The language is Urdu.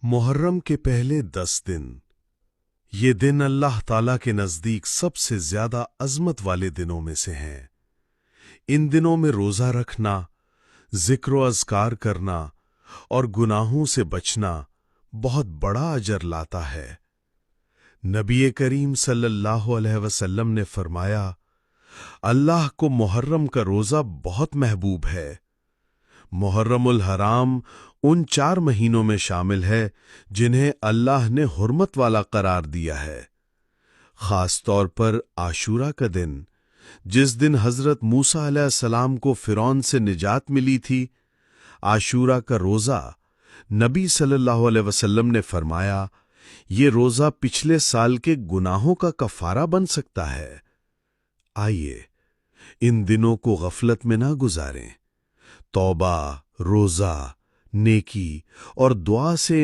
محرم کے پہلے 10 دن، یہ دن اللہ تعالیٰ کے نزدیک سب سے زیادہ عظمت والے دنوں میں سے ہیں۔ ان دنوں میں روزہ رکھنا، ذکر و اذکار کرنا اور گناہوں سے بچنا بہت بڑا اجر لاتا ہے۔ نبی کریم صلی اللہ علیہ وسلم نے فرمایا، اللہ کو محرم کا روزہ بہت محبوب ہے۔ محرم الحرام ان 4 مہینوں میں شامل ہے جنہیں اللہ نے حرمت والا قرار دیا ہے، خاص طور پر عاشورہ کا دن، جس دن حضرت موسیٰ علیہ السلام کو فرعون سے نجات ملی تھی۔ عاشورہ کا روزہ نبی صلی اللہ علیہ وسلم نے فرمایا، یہ روزہ پچھلے سال کے گناہوں کا کفارہ بن سکتا ہے۔ آئیے ان دنوں کو غفلت میں نہ گزاریں، توبہ، روزہ، نیکی اور دعا سے